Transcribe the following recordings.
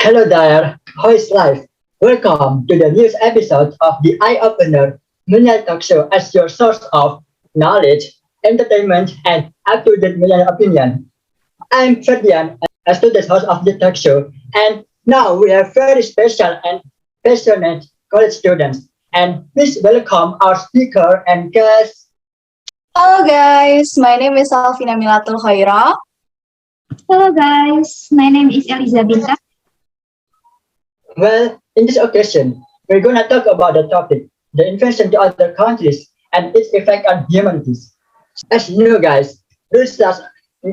Hello there, how is life? Welcome to the newest episode of the Eye Opener Millenial Talkshow as your source of knowledge, entertainment, and up-to-date millennial opinion. I'm Ferdian, as today's host of the talk show, and now we have very special and passionate college students. And please welcome our speaker and guest. Hello guys, my name is Alfina Mk. Hello guys, my name is Elyza Binta. Well, in this occasion, we're going to talk about the topic, the invasion to other countries and its effect on humanities. As you know, guys, Russia's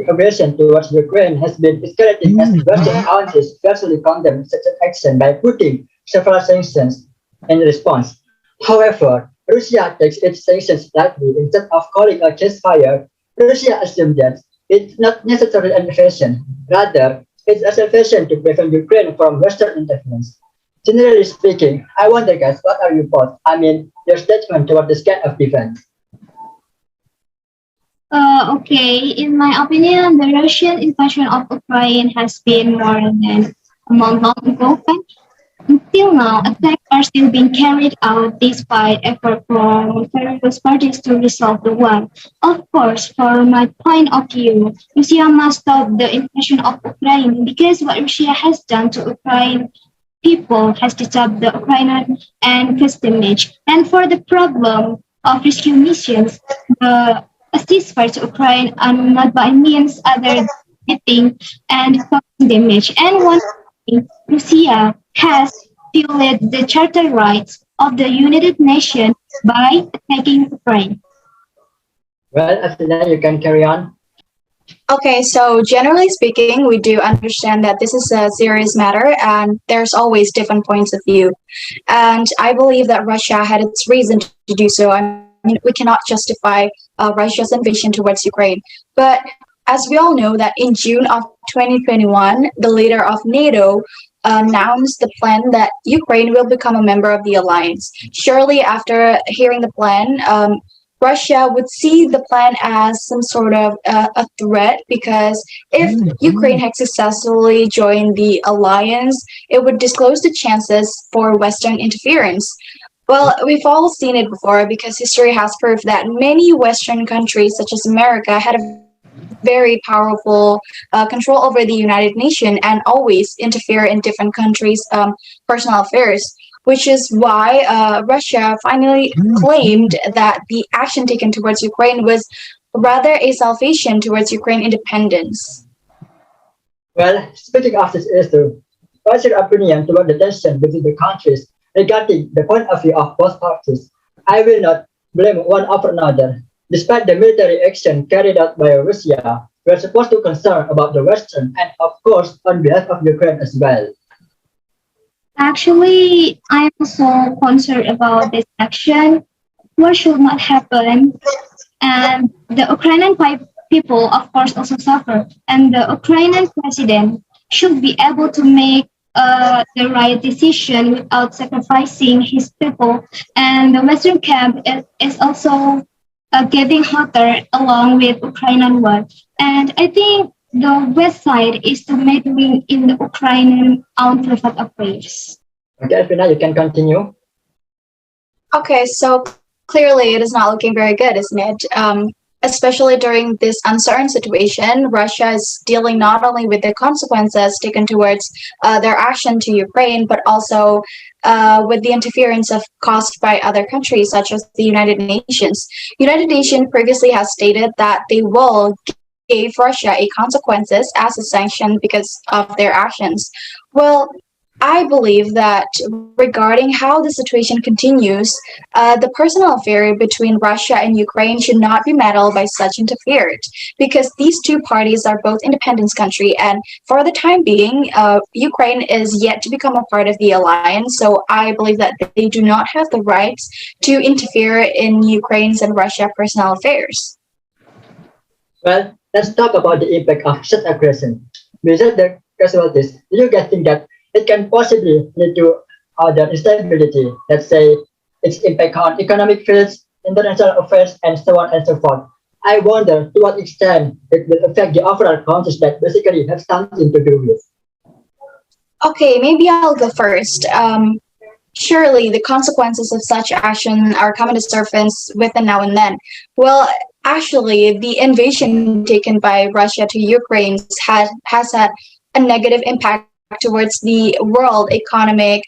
aggression towards Ukraine has been escalating as Western countries virtually condemn such an action by putting several sanctions in response. However, Russia takes its sanctions lightly. Instead of calling a ceasefire, Russia assumes that it's not necessarily an invasion. Rather, it's a salvation to prevent Ukraine from Western interference. Generally speaking, I wonder, guys, what are your thoughts? Your statement toward this kind of event. Okay, in my opinion, the Russian invasion of Ukraine has been more than a month long ago. Until now, attacks are still being carried out despite effort from various parties to resolve the war. Of course, from my point of view, Russia must stop the invasion of Ukraine because what Russia has done to Ukraine people has disturbed the Ukrainian and first image. And for the problem of rescue missions, the ceasefire to Ukraine are not by means other than hitting and causing damage. And one thing, Russia has violated the charter rights of the United Nations by attacking Ukraine. Well, Athena, you can carry on. Okay, so generally speaking, we do understand that this is a serious matter and there's always different points of view. And I believe that Russia had its reason to do so. I mean, we cannot justify Russia's invasion towards Ukraine. But as we all know that in June of 2021, the leader of NATO announced the plan that Ukraine will become a member of the alliance. Surely after hearing the plan, Russia would see the plan as some sort of a threat because if Ukraine had successfully joined the alliance, it would disclose the chances for Western interference. Well, we've all seen it before because history has proved that many Western countries, such as America, had a very powerful control over the United Nations and always interfere in different countries' personal affairs, which is why Russia finally claimed that the action taken towards Ukraine was rather a salvation towards Ukraine independence. Well, speaking of this issue, what's your opinion toward the tension between the countries regarding the point of view of both parties? I will not blame one over another. Despite the military action carried out by Russia, we are supposed to concern about the Western and, of course, on behalf of Ukraine as well. Actually, I'm also concerned about this action. What should not happen? And the Ukrainian people, of course, also suffer. And the Ukrainian president should be able to make the right decision without sacrificing his people. And the Western camp is also getting hotter along with Ukrainian war. And I think the West side is to meddling in the Ukrainian own private affairs. Okay, Alfina, you can continue. Okay, so clearly it is not looking very good, isn't it? Especially during this uncertain situation, Russia is dealing not only with the consequences taken towards their action to Ukraine, but also with the interference caused by other countries, such as the United Nations. United Nations previously has stated that they will give Russia a consequences as a sanction because of their actions. Well, I believe that regarding how the situation continues, the personal affair between Russia and Ukraine should not be meddled by such interference because these two parties are both independent countries, and for the time being, Ukraine is yet to become a part of the alliance. So I believe that they do not have the rights to interfere in Ukraine's and Russia personal affairs. Well, let's talk about the impact of such aggression. Besides the casualties, do you guys think that it can possibly lead to other instability, let's say its impact on economic fields, international affairs, and so on and so forth? I wonder to what extent it will affect the overall countries that basically have something to do with. Okay, maybe I'll go first. Surely the consequences of such action are coming to surface within now and then. Well, actually, the invasion taken by Russia to Ukraine has had a negative impact towards the world economic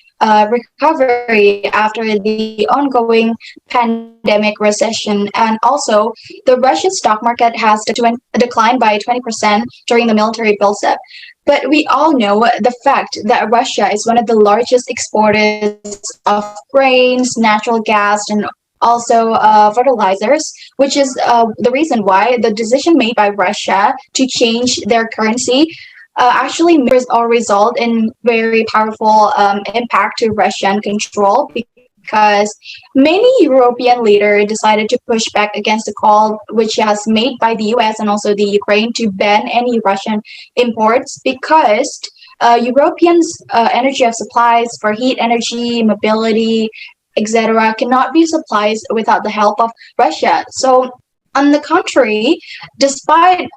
recovery after the ongoing pandemic recession. And also, the Russian stock market has declined by 20% during the military buildup. But we all know the fact that Russia is one of the largest exporters of grains, natural gas, and also fertilizers, which is the reason why the decision made by Russia to change their currency actually or result in very powerful impact to Russian control because many European leaders decided to push back against the call which has made by the US and also the Ukraine to ban any Russian imports because Europeans' energy of supplies for heat energy, mobility, etc., cannot be supplied without the help of Russia. So on the contrary, despite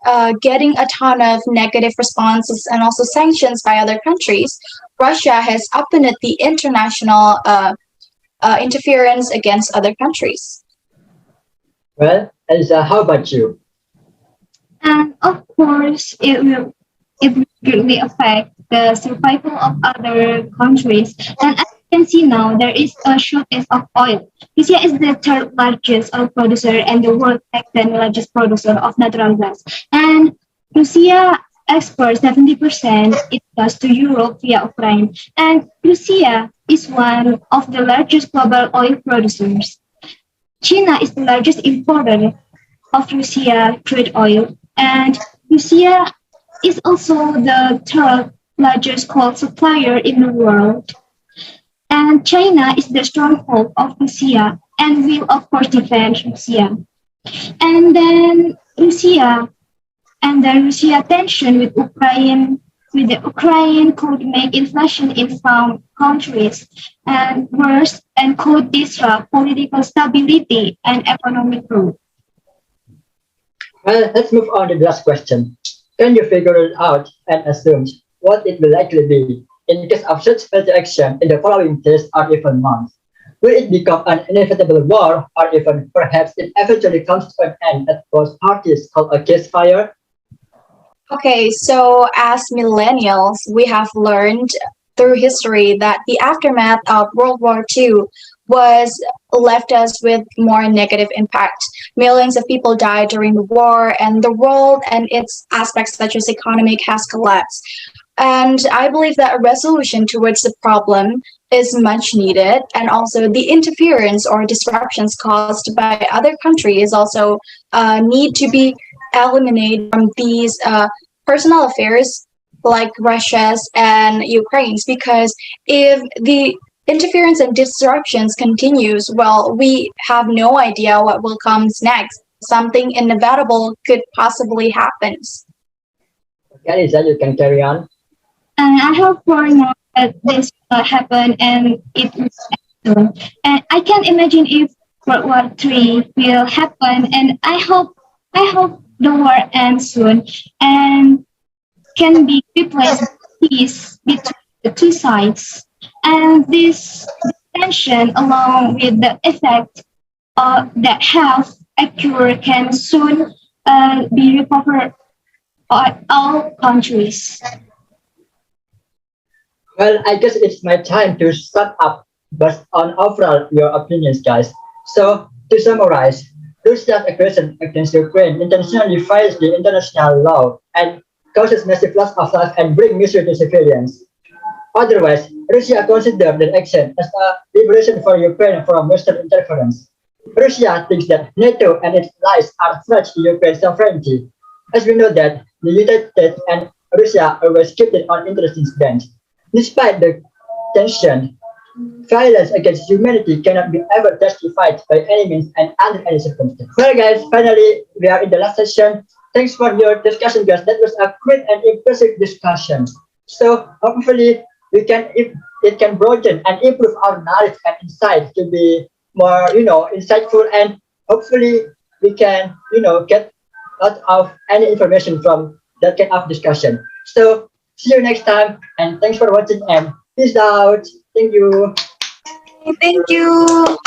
getting a ton of negative responses and also sanctions by other countries, Russia has opened the international interference against other countries. Well, Elsa, how about you? And of course, it will greatly affect the survival of other countries. And as you can see now, there is a shortage of oil. Russia is the third largest oil producer and the world second largest producer of natural gas. And Russia exports 70% its gas to Europe via Ukraine. And Russia is one of the largest global oil producers. China is the largest importer of Russia crude oil, and Russia is also the third largest coal supplier in the world. And China is the stronghold of Russia and will of course defend Russia. And then Russia tension with the Ukraine could make inflation in some countries and worse and could disrupt political stability and economic growth. Well, let's move on to the last question. Can you figure it out and assume what it will likely be in case of such further action in the following days or even months? Will it become an inevitable war or even perhaps it eventually comes to an end that both parties call a ceasefire? Okay, so as millennials, we have learned through history that the aftermath of World War II was left us with more negative impact. Millions of people died during the war, and the world and its aspects such as economic has collapsed. And I believe that a resolution towards the problem is much needed, and also the interference or disruptions caused by other countries also need to be eliminated from these personal affairs like Russia's and Ukraine's, because if the interference and disruptions continues, well, we have no idea what will come next. Something inevitable could possibly happen. Okay, Lisa, you can carry on. And I hope for now that this happen and it will happen. And I can't imagine if World War III will happen. And I hope the war ends soon and can be replaced by peace between the two sides. And this tension, along with the effect that health a cure can soon be recovered by all countries. Well, I guess it's my time to sum up, but on overall your opinions, guys. So to summarize, Russia's aggression against Ukraine intentionally violates the international law and causes massive loss of life and bring misery to civilians. Otherwise, Russia considers their action as a liberation for Ukraine from Western interference. Russia thinks that NATO and its allies are threats to Ukraine's sovereignty. As we know that the United States and Russia always keep their own interests in stance. Despite the tension, violence against humanity cannot be ever justified by any means and under any circumstance. Well, guys, finally, we are in the last session. Thanks for your discussion, guys. That was a great and impressive discussion. So hopefully, it can broaden and improve our knowledge and insight to be more, insightful, and hopefully we can, get a lot of any information from that kind of discussion. So See you next time, and thanks for watching and peace out. Thank you. Thank you.